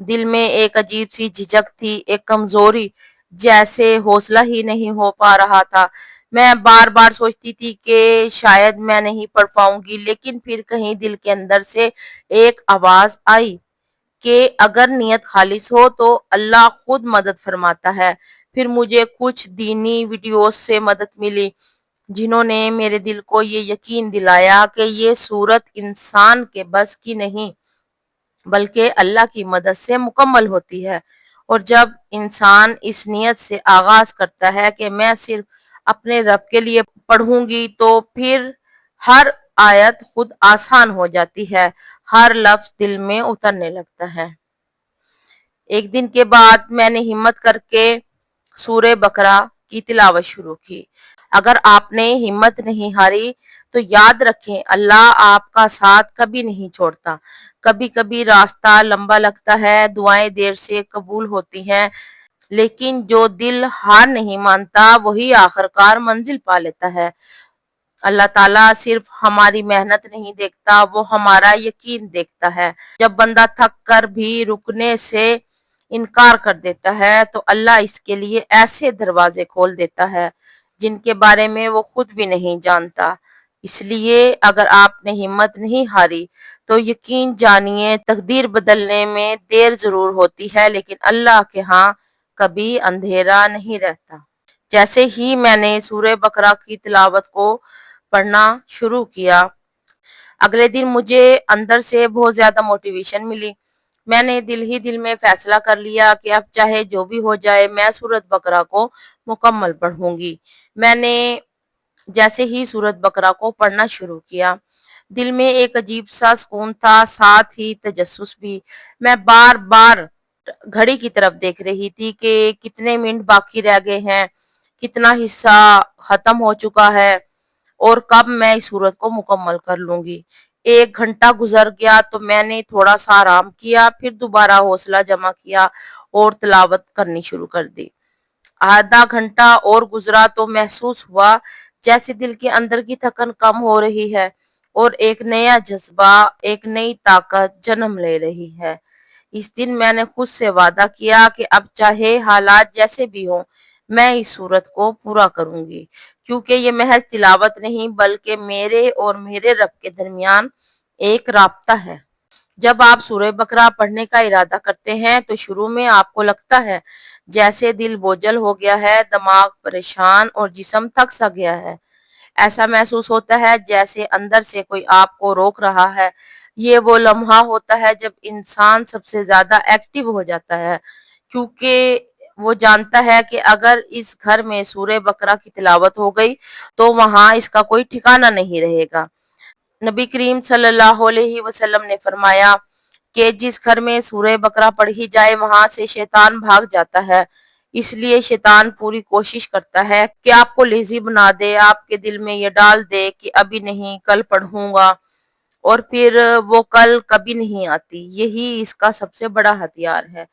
دل میں ایک عجیب سی جھجک تھی، ایک کمزوری، جیسے حوصلہ ہی نہیں ہو پا رہا تھا۔ میں بار بار سوچتی تھی کہ شاید میں نہیں پڑھ پاؤں گی، لیکن پھر کہیں دل کے اندر سے ایک آواز آئی کہ اگر نیت خالص ہو تو اللہ خود مدد فرماتا ہے۔ پھر مجھے کچھ دینی ویڈیوز سے مدد ملی، جنہوں نے میرے دل کو یہ یقین دلایا کہ یہ صورت انسان کے بس کی نہیں بلکہ اللہ کی مدد سے مکمل ہوتی ہے۔ اور جب انسان اس نیت سے آغاز کرتا ہے کہ میں صرف اپنے رب کے لیے پڑھوں گی، تو پھر ہر آیت خود آسان ہو جاتی ہے، ہر لفظ دل میں اترنے لگتا ہے۔ ایک دن کے بعد میں نے ہمت کر کے سورہ بقرہ کی تلاوت شروع کی۔ اگر آپ نے ہمت نہیں ہاری تو یاد رکھیں، اللہ آپ کا ساتھ کبھی نہیں چھوڑتا۔ کبھی کبھی راستہ لمبا لگتا ہے، دعائیں دیر سے قبول ہوتی ہیں، لیکن جو دل ہار نہیں مانتا وہی آخرکار منزل پا لیتا ہے۔ اللہ تعالیٰ صرف ہماری محنت نہیں دیکھتا، وہ ہمارا یقین دیکھتا ہے۔ جب بندہ تھک کر بھی رکنے سے انکار کر دیتا ہے تو اللہ اس کے لیے ایسے دروازے کھول دیتا ہے جن کے بارے میں وہ خود بھی نہیں جانتا۔ اس لیے اگر آپ نے ہمت نہیں ہاری تو یقین جانیے تقدیر بدلنے میں دیر ضرور ہوتی ہے، لیکن اللہ کے ہاں کبھی اندھیرا نہیں رہتا۔ جیسے ہی میں نے سورہ بقرہ کی تلاوت کو پڑھنا شروع کیا، اگلے دن مجھے اندر سے بہت زیادہ موٹیویشن ملی۔ میں نے دل ہی دل میں فیصلہ کر لیا کہ اب چاہے جو بھی ہو جائے میں سورۃ بقرہ کو مکمل پڑھوں گی۔ میں نے جیسے ہی سورۃ بقرہ کو پڑھنا شروع کیا، دل میں ایک عجیب سا سکون تھا، ساتھ ہی تجسس بھی۔ میں بار بار گھڑی کی طرف دیکھ رہی تھی کہ کتنے منٹ باقی رہ گئے ہیں، کتنا حصہ ختم ہو چکا ہے اور کب میں اس سورت کو مکمل کر لوں گی۔ ایک گھنٹہ گزر گیا تو میں نے تھوڑا سا آرام کیا، پھر دوبارہ حوصلہ جمع کیا اور تلاوت کرنی شروع کر دی۔ آدھا گھنٹہ اور گزرا تو محسوس ہوا جیسے دل کے اندر کی تھکن کم ہو رہی ہے اور ایک نیا جذبہ، ایک نئی طاقت جنم لے رہی ہے۔ اس دن میں نے خود سے وعدہ کیا کہ اب چاہے حالات جیسے بھی ہوں میں اس سورت کو پورا کروں گی، کیونکہ یہ محض تلاوت نہیں بلکہ میرے اور میرے رب کے درمیان ایک رابطہ ہے۔ جب آپ سورہ بقرہ پڑھنے کا ارادہ کرتے ہیں تو شروع میں آپ کو لگتا ہے جیسے دل بوجھل ہو گیا ہے، دماغ پریشان اور جسم تھک سا گیا ہے۔ ایسا محسوس ہوتا ہے جیسے اندر سے کوئی آپ کو روک رہا ہے۔ یہ وہ لمحہ ہوتا ہے جب انسان سب سے زیادہ ایکٹیو ہو جاتا ہے، کیونکہ وہ جانتا ہے کہ اگر اس گھر میں سورہ بقرہ کی تلاوت ہو گئی تو وہاں اس کا کوئی ٹھکانہ نہیں رہے گا۔ نبی کریم صلی اللہ علیہ وسلم نے فرمایا کہ جس گھر میں سورہ بقرہ پڑھی جائے وہاں سے شیطان بھاگ جاتا ہے۔ اس لیے شیطان پوری کوشش کرتا ہے کہ آپ کو لیزی بنا دے، آپ کے دل میں یہ ڈال دے کہ ابھی نہیں، کل پڑھوں گا، اور پھر وہ کل کبھی نہیں آتی۔ یہی اس کا سب سے بڑا ہتھیار ہے،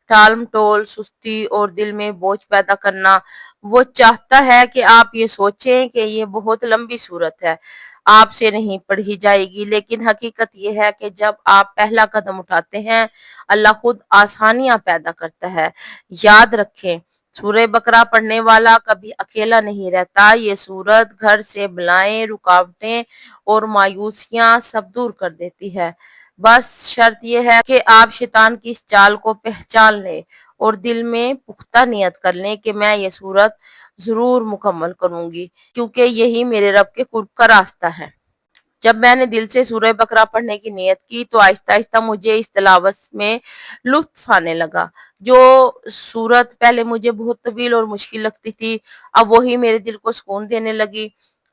ٹال مٹول، سستی اور دل میں بوجھ پیدا کرنا۔ وہ چاہتا ہے کہ آپ یہ سوچیں کہ یہ بہت لمبی صورت ہے، آپ سے نہیں پڑھی جائے گی، لیکن حقیقت یہ ہے کہ جب آپ پہلا قدم اٹھاتے ہیں اللہ خود آسانیاں پیدا کرتا ہے۔ یاد رکھیں، سورہ بقرہ پڑھنے والا کبھی اکیلا نہیں رہتا۔ یہ سورت گھر سے بلائیں، رکاوٹیں اور مایوسیاں سب دور کر دیتی ہے۔ بس شرط یہ ہے کہ آپ شیطان کی اس چال کو پہچان لیں اور دل میں پختہ نیت کر لیں کہ میں یہ سورت ضرور مکمل کروں گی، کیونکہ یہی میرے رب کے قرب کا راستہ ہے۔ جب میں نے دل سے سورہ بقرہ پڑھنے کی نیت کی تو آہستہ آہستہ مجھے اس تلاوت میں لطف آنے لگا۔ جو سورت پہلے مجھے بہت طویل اور مشکل لگتی تھی، اب وہی میرے دل کو سکون دینے لگی۔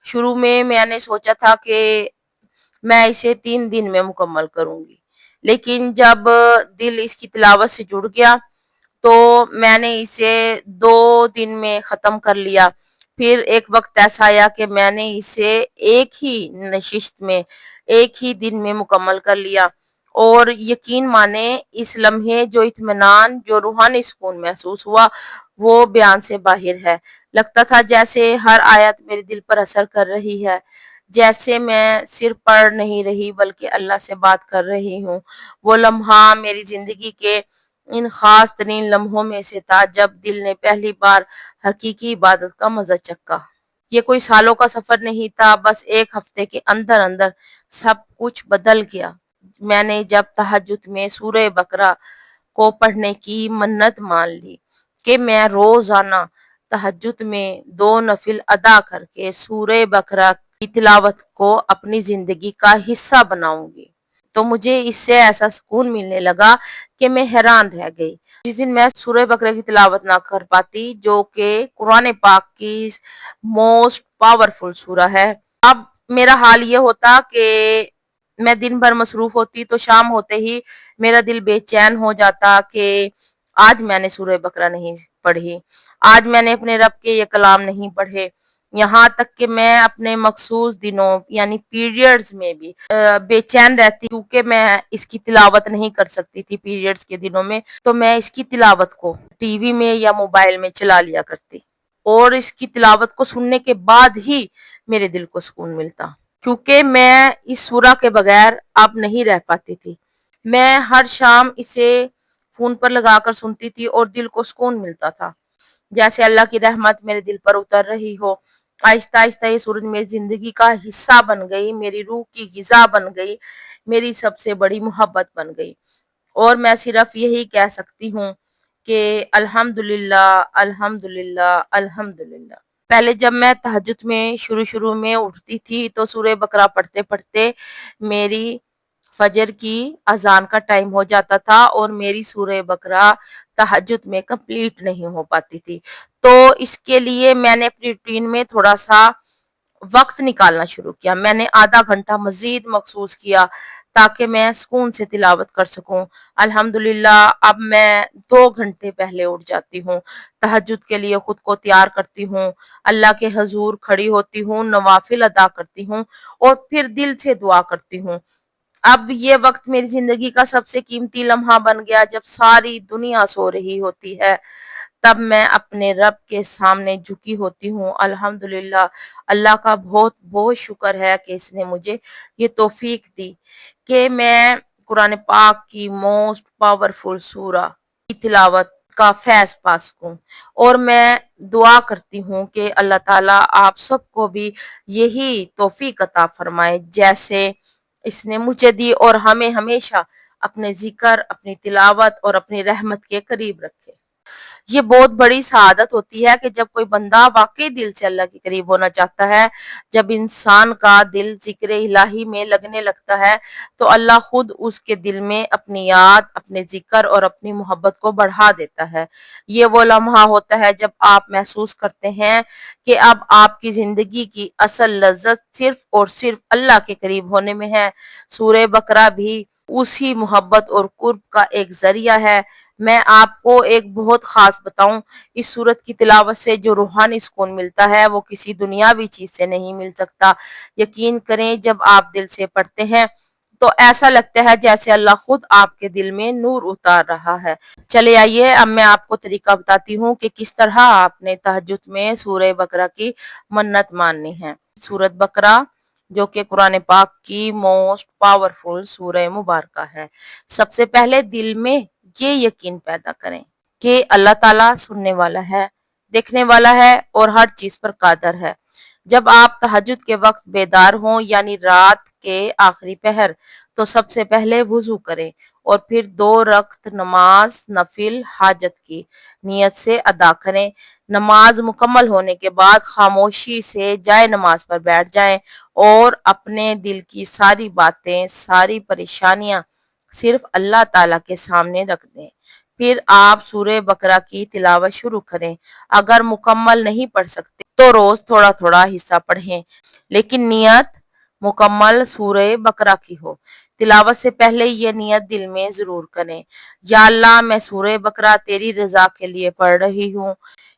شروع میں نے سوچا تھا کہ میں اسے 3 دن میں مکمل کروں گی، لیکن جب دل اس کی تلاوت سے جڑ گیا تو میں نے اسے 2 دن میں ختم کر لیا۔ پھر ایک وقت ایسا آیا کہ میں نے اسے ایک ہی نشست میں، ایک ہی دن میں مکمل کر لیا، اور یقین مانے اس لمحے جو اطمینان، جو روحانی سکون محسوس ہوا وہ بیان سے باہر ہے۔ لگتا تھا جیسے ہر آیت میرے دل پر اثر کر رہی ہے، جیسے میں صرف پڑھ نہیں رہی بلکہ اللہ سے بات کر رہی ہوں۔ وہ لمحہ میری زندگی کے ان خاص ترین لمحوں میں سے تھا جب دل نے پہلی بار حقیقی عبادت کا مزہ چکھا۔ یہ کوئی سالوں کا سفر نہیں تھا، بس ایک ہفتے کے اندر اندر سب کچھ بدل گیا۔ میں نے جب تہجد میں سورہ بقرہ کو پڑھنے کی منت مان لی کہ میں روزانہ تہجد میں 2 نفل ادا کر کے سورہ بقرہ کی تلاوت کو اپنی زندگی کا حصہ بناؤں گی، تو مجھے اس سے ایسا سکون ملنے لگا کہ میں حیران رہ گئی۔ جس دن میں سورہ بقرہ کی تلاوت نہ کر پاتی، جو کہ قرآن پاک کی موسٹ پاورفل سورہ ہے، اب میرا حال یہ ہوتا کہ میں دن بھر مصروف ہوتی تو شام ہوتے ہی میرا دل بے چین ہو جاتا کہ آج میں نے سورہ بقرہ نہیں پڑھی، آج میں نے اپنے رب کے یہ کلام نہیں پڑھے۔ یہاں تک کہ میں اپنے مخصوص دنوں یعنی پیریڈز میں بھی بے چین رہتی، کیونکہ میں اس کی تلاوت نہیں کر سکتی تھی پیریڈز کے دنوں میں، تو میں اس کی تلاوت کو ٹی وی میں یا موبائل میں چلا لیا کرتی، اور اس کی تلاوت کو سننے کے بعد ہی میرے دل کو سکون ملتا، کیونکہ میں اس سورہ کے بغیر اب نہیں رہ پاتی تھی۔ میں ہر شام اسے فون پر لگا کر سنتی تھی اور دل کو سکون ملتا تھا، جیسے اللہ کی رحمت میرے دل پر اتر رہی ہو۔ آہستہ آہستہ یہ سورج میری زندگی کا حصہ بن گئی، میری روح کی غذا بن گئی، میری سب سے بڑی محبت بن گئی، اور میں صرف یہی کہہ سکتی ہوں کہ الحمدللہ الحمدللہ الحمدللہ۔ پہلے جب میں تہجد میں شروع میں اٹھتی تھی تو سورہ بقرہ پڑھتے پڑھتے میری فجر کی اذان کا ٹائم ہو جاتا تھا اور میری سورہ بقرہ تہجد میں کمپلیٹ نہیں ہو پاتی تھی، تو اس کے لیے میں نے اپنی روٹین میں تھوڑا سا وقت نکالنا شروع کیا۔ میں نے آدھا گھنٹہ مزید مخصوص کیا تاکہ میں سکون سے تلاوت کر سکوں۔ الحمدللہ اب میں 2 گھنٹے پہلے اٹھ جاتی ہوں، تہجد کے لیے خود کو تیار کرتی ہوں، اللہ کے حضور کھڑی ہوتی ہوں، نوافل ادا کرتی ہوں اور پھر دل سے دعا کرتی ہوں۔ اب یہ وقت میری زندگی کا سب سے قیمتی لمحہ بن گیا، جب ساری دنیا سو رہی ہوتی ہے تب میں اپنے رب کے سامنے جھکی ہوتی ہوں۔ الحمدللہ، اللہ کا بہت بہت شکر ہے کہ اس نے مجھے یہ توفیق دی کہ میں قرآن پاک کی موسٹ پاورفل سورہ کی تلاوت کا فیض پا سکوں، اور میں دعا کرتی ہوں کہ اللہ تعالیٰ آپ سب کو بھی یہی توفیق عطا فرمائے جیسے اس نے مجھے دی، اور ہمیں ہمیشہ اپنے ذکر، اپنی تلاوت اور اپنی رحمت کے قریب رکھے۔ یہ بہت بڑی سعادت ہوتی ہے کہ جب کوئی بندہ واقعی دل سے اللہ کے قریب ہونا چاہتا ہے، جب انسان کا دل ذکر الہی میں لگنے لگتا ہے تو اللہ خود اس کے دل میں اپنی یاد، اپنے ذکر اور اپنی محبت کو بڑھا دیتا ہے۔ یہ وہ لمحہ ہوتا ہے جب آپ محسوس کرتے ہیں کہ اب آپ کی زندگی کی اصل لذت صرف اور صرف اللہ کے قریب ہونے میں ہے۔ سورہ بقرہ بھی اسی محبت اور قرب کا ایک ذریعہ ہے۔ میں آپ کو ایک بہت خاص بتاؤں، اس سورت کی تلاوت سے جو روحانی سکون ملتا ہے وہ کسی دنیاوی چیز سے نہیں مل سکتا۔ یقین کریں جب آپ دل سے پڑھتے ہیں تو ایسا لگتا ہے جیسے اللہ خود آپ کے دل میں نور اتار رہا ہے۔ چلے آئیے اب میں آپ کو طریقہ بتاتی ہوں کہ کس طرح آپ نے تہجد میں سورہ بقرہ کی منت ماننی ہے۔ سورت بقرہ جو کہ قرآن پاک کی موسٹ پاورفل سورہ مبارکہ ہے۔ سب سے پہلے دل میں یہ یقین پیدا کریں کہ اللہ تعالیٰ سننے والا ہے، دیکھنے والا ہے اور ہر چیز پر قادر ہے۔ جب آپ تہجد کے وقت بیدار ہوں یعنی رات کے آخری پہر، تو سب سے پہلے وضو کریں اور پھر 2 رکعت نماز نفل حاجت کی نیت سے ادا کریں۔ نماز مکمل ہونے کے بعد خاموشی سے جائے نماز پر بیٹھ جائیں اور اپنے دل کی ساری باتیں، ساری پریشانیاں صرف اللہ تعالیٰ کے سامنے رکھ دیں۔ پھر آپ سورہ بقرہ کی تلاوت شروع کریں۔ اگر مکمل نہیں پڑھ سکتے تو روز تھوڑا تھوڑا حصہ پڑھیں، لیکن نیت مکمل سورہ بقرہ کی ہو۔ تلاوت سے پہلے یہ نیت دل میں ضرور کریں، یا اللہ میں سورہ بقرہ تیری رضا کے لیے پڑھ رہی ہوں،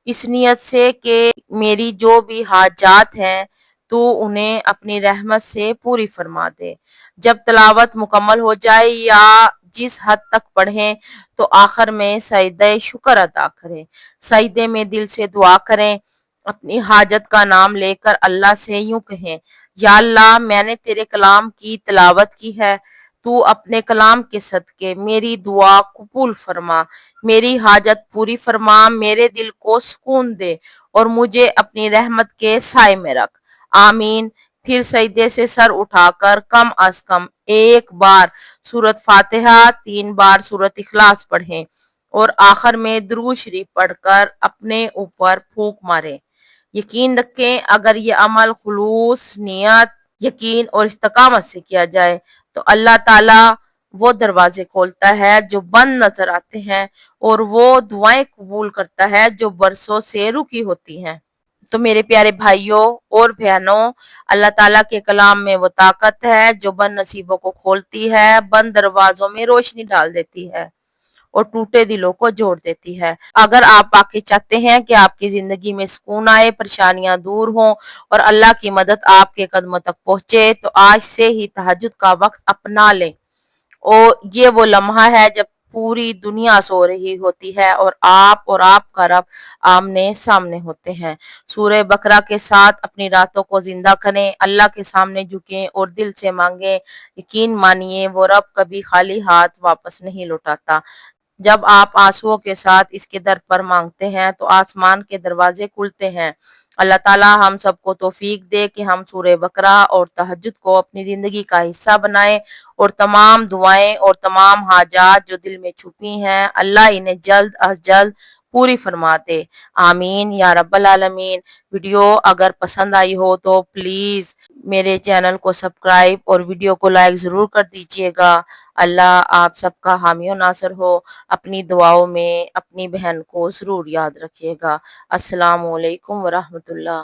اس نیت سے کہ میری جو بھی حاجات ہیں تو انہیں اپنی رحمت سے پوری فرما دے۔ جب تلاوت مکمل ہو جائے یا جس حد تک پڑھیں تو آخر میں سجدہ شکر ادا کریں۔ سجدے میں دل سے دعا کریں، اپنی حاجت کا نام لے کر اللہ سے یوں کہیں، یا اللہ میں نے تیرے کلام کی تلاوت کی ہے، تو اپنے کلام کے صدقے میری دعا قبول فرما، میری حاجت پوری فرما، میرے دل کو سکون دے اور مجھے اپنی رحمت کے سائے میں رکھ، آمین۔ پھر سجدے سے سر اٹھا کر کم از کم ایک بار سورت فاتحہ، 3 بار سورت اخلاص پڑھیں اور آخر میں درود شریف پڑھ کر اپنے اوپر پھونک ماریں۔ یقین رکھیں اگر یہ عمل خلوص، نیت، یقین اور استقامت سے کیا جائے تو اللہ تعالی وہ دروازے کھولتا ہے جو بند نظر آتے ہیں اور وہ دعائیں قبول کرتا ہے جو برسوں سے رکی ہوتی ہیں۔ تو میرے پیارے بھائیوں اور بہنوں، اللہ تعالیٰ کے کلام میں وہ طاقت ہے جو بند نصیبوں کو کھولتی ہے، بند دروازوں میں روشنی ڈال دیتی ہے اور ٹوٹے دلوں کو جوڑ دیتی ہے۔ اگر آپ واقعی چاہتے ہیں کہ آپ کی زندگی میں سکون آئے، پریشانیاں دور ہوں اور اللہ کی مدد آپ کے قدموں تک پہنچے تو آج سے ہی تہجد کا وقت اپنا لیں۔ اور یہ وہ لمحہ ہے جب پوری دنیا سو رہی ہوتی ہے اور آپ کا رب آمنے سامنے ہوتے ہیں۔ سورہ بقرہ کے ساتھ اپنی راتوں کو زندہ کریں، اللہ کے سامنے جھکیں اور دل سے مانگیں۔ یقین مانیے وہ رب کبھی خالی ہاتھ واپس نہیں لوٹاتا۔ جب آپ آنسوؤں کے ساتھ اس کے در پر مانگتے ہیں تو آسمان کے دروازے کھلتے ہیں۔ اللہ تعالی ہم سب کو توفیق دے کہ ہم سورہ بقرہ اور تہجد کو اپنی زندگی کا حصہ بنائیں اور تمام دعائیں اور تمام حاجات جو دل میں چھپی ہیں اللہ انہیں جلد از جلد پوری فرما دے، آمین یا رب العالمین۔ ویڈیو اگر پسند آئی ہو تو پلیز میرے چینل کو سبسکرائب اور ویڈیو کو لائک ضرور کر دیجئے گا۔ اللہ آپ سب کا حامی و ناصر ہو۔ اپنی دعاؤں میں اپنی بہن کو ضرور یاد رکھیے گا۔ السلام علیکم ورحمۃ اللہ۔